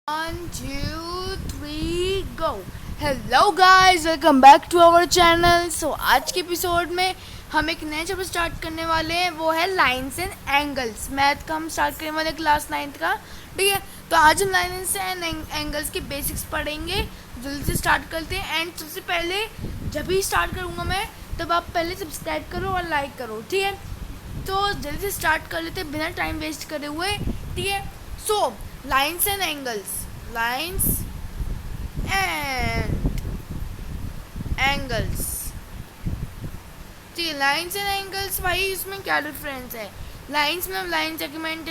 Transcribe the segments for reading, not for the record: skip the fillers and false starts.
1, 2, 3, go. Hello guys, welcome back to our channel. So आज के episode में हम एक नया चैप्टर स्टार्ट करने वाले हैं, वो है लाइन्स एंड एंगल्स। मैथ का हम स्टार्ट करने वाले क्लास 9th का। ठीक है, तो आज हम लाइन्स एंड एंगल्स के बेसिक्स पढ़ेंगे। जल्दी से स्टार्ट करते हैं। एंड सबसे पहले जब भी स्टार्ट करूँगा मैं, तब आप पहले सब्सक्राइब करो और लाइक करो। ठीक है, तो जल्दी से स्टार्ट कर लेते बिना टाइम वेस्ट करे हुए। ठीक है, सो lines and angles, lines and angles. ठीक है, लाइन्स एंड एंगल्स, भाई इसमें क्या डिफरेंस है? लाइन्स मतलब line segment,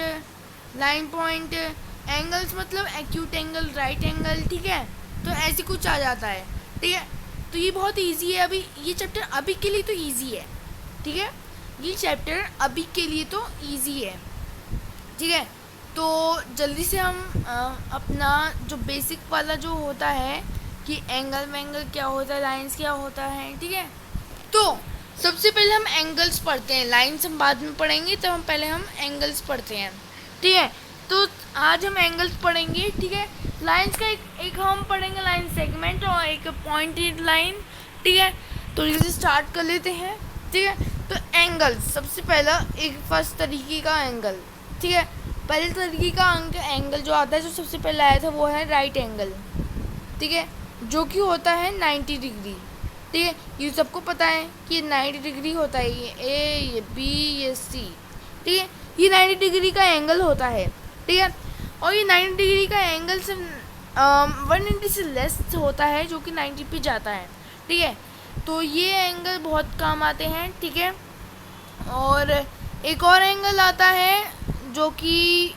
line point. Angles मतलब एक्यूट एंगल, राइट एंगल। ठीक है, तो ऐसे कुछ आ जाता है। ठीक है, तो ये बहुत इजी है। अभी ये चैप्टर अभी के लिए तो इजी है। ठीक है, ये चैप्टर अभी के लिए तो इजी है। ठीक है, तो जल्दी से हम अपना जो बेसिक वाला जो होता है कि एंगल वेंगल क्या होता है, लाइंस क्या होता है। ठीक है, तो सबसे पहले हम एंगल्स पढ़ते हैं। लाइंस हम बाद में पढ़ेंगे, तो हम पहले एंगल्स पढ़ते हैं। ठीक है, तो आज हम एंगल्स पढ़ेंगे। ठीक है, लाइंस का एक हम पढ़ेंगे लाइन सेगमेंट और एक पॉइंटेड लाइन। ठीक है, तो जल्दी से स्टार्ट कर लेते हैं। ठीक है, तो एंगल्स सबसे पहला एक फर्स्ट तरीके का एंगल। ठीक है, पहले तरीके का एंगल जो आता है, जो सबसे पहले आया था, वो है राइट एंगल। ठीक है, जो कि होता है 90 डिग्री। ठीक है, ये सबको पता है कि 90 डिग्री होता है। ये ए, ये बी, ये सी। ठीक है, ये 90 डिग्री का एंगल होता है। ठीक है, और ये 90 डिग्री का एंगल से 180 से लेस होता है, जो कि 90 पे जाता है। ठीक है, तो ये एंगल बहुत काम आते हैं। ठीक है, और एक और एंगल आता है जो कि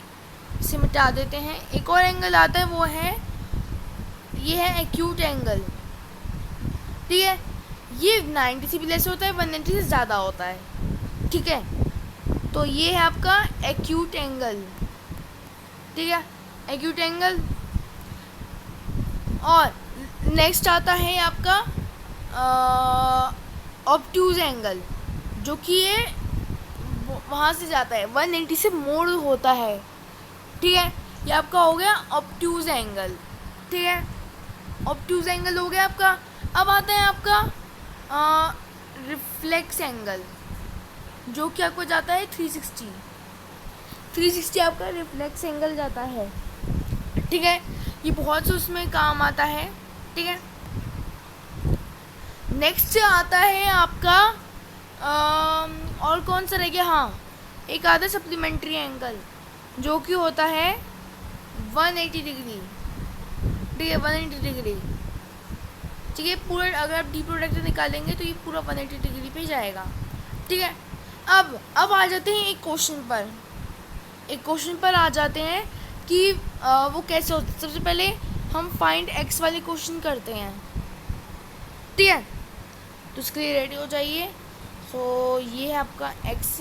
इसे मिटा देते हैं। एक और एंगल आता है, वो है ये है एक्यूट एंगल। ठीक है, ये 90 से भी लेस होता है, 180 से ज़्यादा होता है। ठीक है, तो ये है आपका एक्यूट एंगल। ठीक है, एक्यूट एंगल। और नेक्स्ट आता है आपका ऑब्ट्यूज एंगल, जो कि ये वहाँ से जाता है, 180 से मोड़ होता है। ठीक है, ये आपका हो गया ऑब्ट्यूज एंगल। ठीक है, ऑब्ट्यूज एंगल हो गया आपका। अब आता है आपका रिफ्लेक्स एंगल, जो कि आपको जाता है 360 आपका रिफ्लेक्स एंगल जाता है। ठीक है, ये बहुत से उसमें काम आता है। ठीक है, नेक्स्ट आता है आपका और कौन सा रह गया? हाँ, एक आता है सप्लीमेंट्री एंगल, जो कि होता है 180 डिग्री। ठीक है, 180 डिग्री। ठीक है, पूरा अगर आप डी प्रोडक्ट निकालेंगे तो ये पूरा 180 डिग्री पे जाएगा। ठीक है, अब आ जाते हैं एक क्वेश्चन पर आ जाते हैं कि वो कैसे होता है। सबसे पहले हम फाइंड एक्स वाले क्वेश्चन करते हैं। ठीक है, तो उसके लिए रेडी हो जाइए। सो ये है आपका x,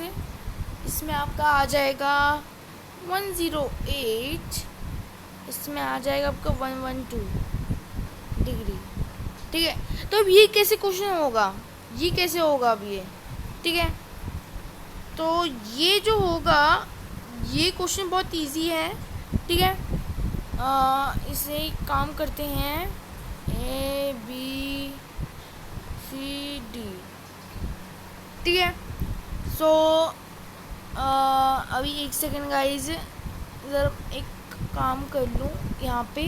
इसमें आपका आ जाएगा 108, इसमें आ जाएगा आपका 112 डिग्री। ठीक है, तो अब ये कैसे क्वेश्चन होगा, ये कैसे होगा अब ये? ठीक है, तो ये जो होगा, ये क्वेश्चन बहुत इजी है। ठीक है, इसे काम करते हैं A B C D। ठीक है, सो अभी एक सेकेंड गाइज, ज़रा एक काम कर लूँ। यहाँ पे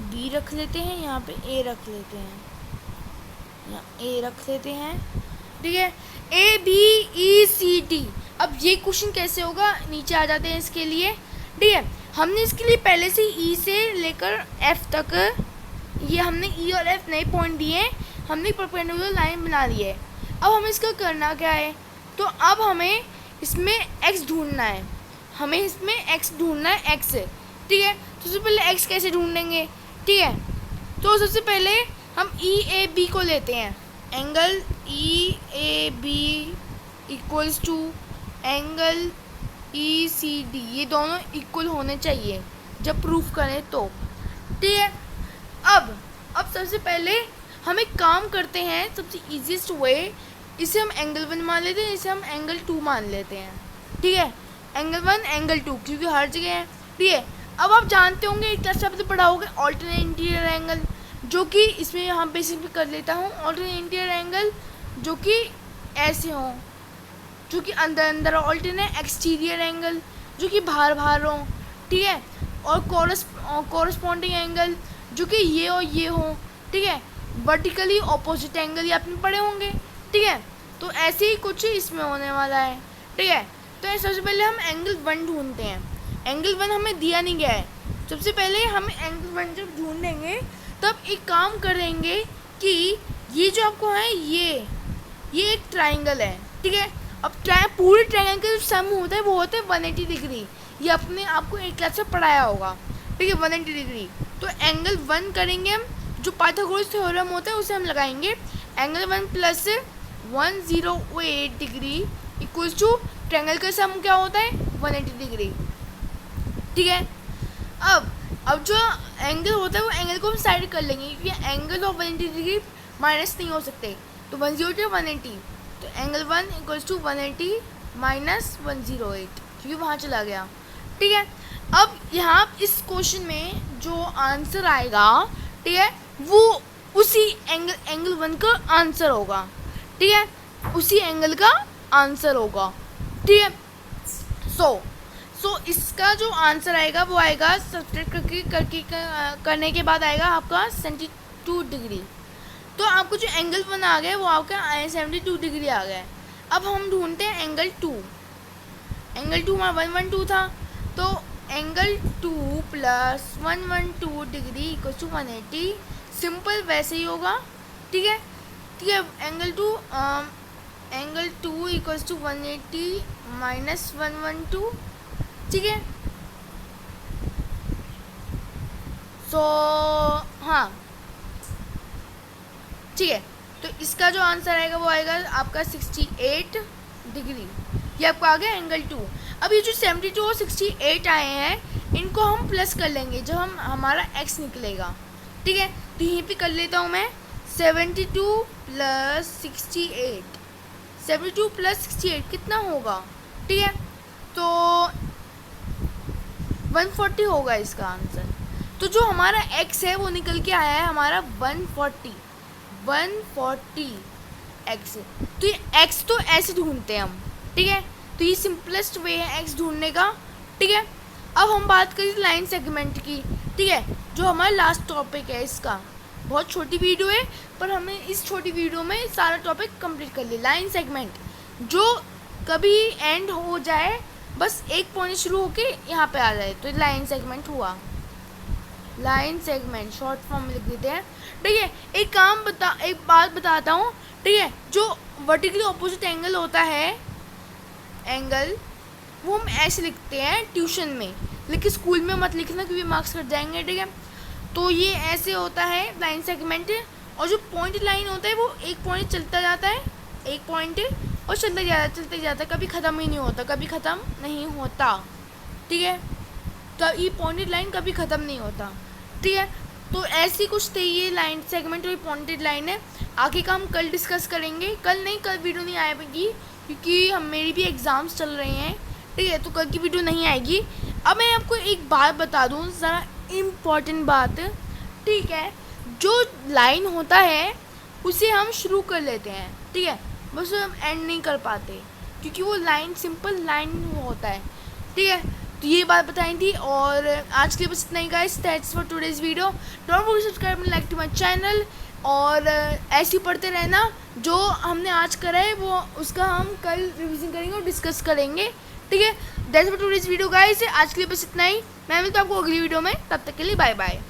B रख लेते हैं, यहाँ पे A रख लेते हैं, यहाँ A रख लेते हैं। ठीक है, A B E C D। अब ये क्वेश्चन कैसे होगा, नीचे आ जाते हैं इसके लिए। ठीक है, हमने इसके लिए पहले से E से लेकर F तक, ये हमने E और F नए पॉइंट दिए, हमने परपेंडिकुलर लाइन बना ली है। अब हमें इसका करना क्या है? तो अब हमें इसमें x ढूंढना है, x। ठीक है, तो सबसे पहले x कैसे ढूंढेंगे? ठीक है, तो सबसे पहले हम EAB को लेते हैं। Angle EAB equals to angle ECD, ये दोनों इक्वल होने चाहिए जब प्रूफ करें तो। ठीक है, अब सबसे पहले हम एक काम करते हैं, सबसे ईजीएस्ट वे, इसे हम एंगल 1 मान लेते हैं, इसे हम एंगल 2 मान लेते हैं। ठीक है, एंगल 1 एंगल 2, क्योंकि हर जगह है। ठीक है, अब आप जानते होंगे एक क्लास में आपने पढ़ा होगा ऑल्टरनेट इंटीरियर एंगल, जो कि इसमें यहाँ बेसिक भी कर लेता हूँ। ऑल्टरनेट इंटीरियर एंगल जो कि ऐसे हों, जो कि अंदर अंदर, ऑल्टरनेट एक्सटीरियर एंगल जो कि बाहर बाहर हो, ठीक है, और कोरस्पॉन्डिंग एंगल जो कि ये और ये हो, ठीक है, वर्टिकली ऑपोजिट एंगल ये आपने पढ़े होंगे, ठीक है। तो ऐसे ही कुछ इसमें होने वाला है, ठीक है। तो सबसे पहले हम एंगल 1 ढूंढते हैं। एंगल 1 हमें दिया नहीं गया है। सबसे पहले हम एंगल 1 जब ढूंढेंगे तब एक काम करेंगे कि ये जो आपको है ये एक ट्राइंगल है, ठीक है। अब पूरे ट्राइंगल का जो सम होता है वो होता है 180 डिग्री। ये अपने आपको एक क्लास में पढ़ाया होगा, ठीक है, 180 डिग्री। तो एंगल 1 करेंगे हम, जो पाइथागोरस थ्योरम होता है उसे हम लगाएंगे। Angle 1 plus 108 degree equals to triangle का सम क्या होता है 180 डिग्री, ठीक है। अब जो एंगल होता है वो एंगल को हम साइड कर लेंगे, क्योंकि एंगल ऑफ 180 डिग्री माइनस नहीं हो सकते। तो 108 180, तो एंगल 1 इक्वल्स टू 180 माइनस 108, क्योंकि वहाँ चला गया, ठीक है। अब यहाँ इस क्वेश्चन में जो आंसर आएगा, ठीक है, वो उसी एंगल 1 का आंसर होगा, ठीक है, उसी एंगल का आंसर होगा, ठीक है। सो इसका जो आंसर आएगा वो आएगा सब्ट्रैक्ट करने के बाद आएगा आपका 72 डिग्री। तो आपको जो एंगल 1 आ गया वो आपका 72 डिग्री आ गया है। अब हम ढूंढते हैं एंगल 2। एंगल 2 हमारा 112 था, तो angle 2 plus 112 degree equal to 180, simple वैसे ही होगा, ठीक है, ठीक है। एंगल 2 इक्वल्स टू 180 माइनस 112, ठीक है। हाँ, ठीक है। तो इसका जो आंसर आएगा वो आएगा आपका 68 डिग्री। ये आपको आ गया एंगल 2। अब ये जो 72 और 68 आए हैं इनको हम प्लस कर लेंगे जब हमारा x निकलेगा, ठीक है। तो यहीं पे कर लेता हूँ मैं 72 प्लस 68, 72 प्लस 68 कितना होगा, ठीक है, तो 140 होगा इसका आंसर। तो जो हमारा x है वो निकल के आया है हमारा 140 x। तो ये x तो ऐसे ढूंढते हैं हम, ठीक है। तो ये सिंपलेस्ट वे है x ढूंढने का, ठीक है। अब हम बात करें लाइन सेगमेंट की, ठीक है, जो हमारा लास्ट टॉपिक है। इसका बहुत छोटी वीडियो है पर हमने इस छोटी वीडियो में सारा टॉपिक कंप्लीट कर लिया। लाइन सेगमेंट जो कभी एंड हो जाए, बस एक पॉइंट शुरू होके यहाँ पे आ जाए तो लाइन सेगमेंट हुआ। लाइन सेगमेंट शॉर्ट फॉर्म में लिख देते हैं, ठीक है। एक बात बताता हूँ, ठीक है, जो वर्टिकली ऑपोजिट एंगल होता है एंगल, वो हम ऐसे लिखते हैं ट्यूशन में, लेकिन स्कूल में मत लिखना क्योंकि मार्क्स कट जाएंगे, ठीक है। तो ये ऐसे होता है लाइन सेगमेंट। और जो पॉइंट लाइन होता है वो एक पॉइंट चलता जाता है, एक पॉइंट और चलते जाता है, कभी ख़त्म ही नहीं होता, कभी ख़त्म नहीं होता, ठीक है। तो ये पॉइंटेड लाइन कभी ख़त्म नहीं होता, ठीक है। तो ऐसी कुछ थी ये लाइन सेगमेंट और पॉइंटेड लाइन है। आगे का हम कल डिस्कस करेंगे। कल वीडियो नहीं आएगी क्योंकि मेरी भी एग्ज़ाम्स चल रहे हैं, ठीक है, तो कल की वीडियो नहीं आएगी। अब मैं आपको एक बात बता दूँ, ज़रा इम्पॉर्टेंट बात, ठीक है। जो लाइन होता है उसे हम शुरू कर लेते हैं, ठीक है, बस हम एंड नहीं कर पाते क्योंकि वो लाइन सिंपल लाइन होता है, ठीक है। तो ये बात बताई थी और आज के लिए बस इतना ही guys. That's for today's video. Don't forget subscribe and like to my channel. और ऐसे ही पढ़ते रहना, जो हमने आज करा है वो उसका हम कल रिवीजन करेंगे और डिस्कस करेंगे, ठीक है। That's for today's video guys. आज के लिए बस इतना ही। मैं मिलता हूँ आपको अगली वीडियो में, तब तक के लिए बाय बाय।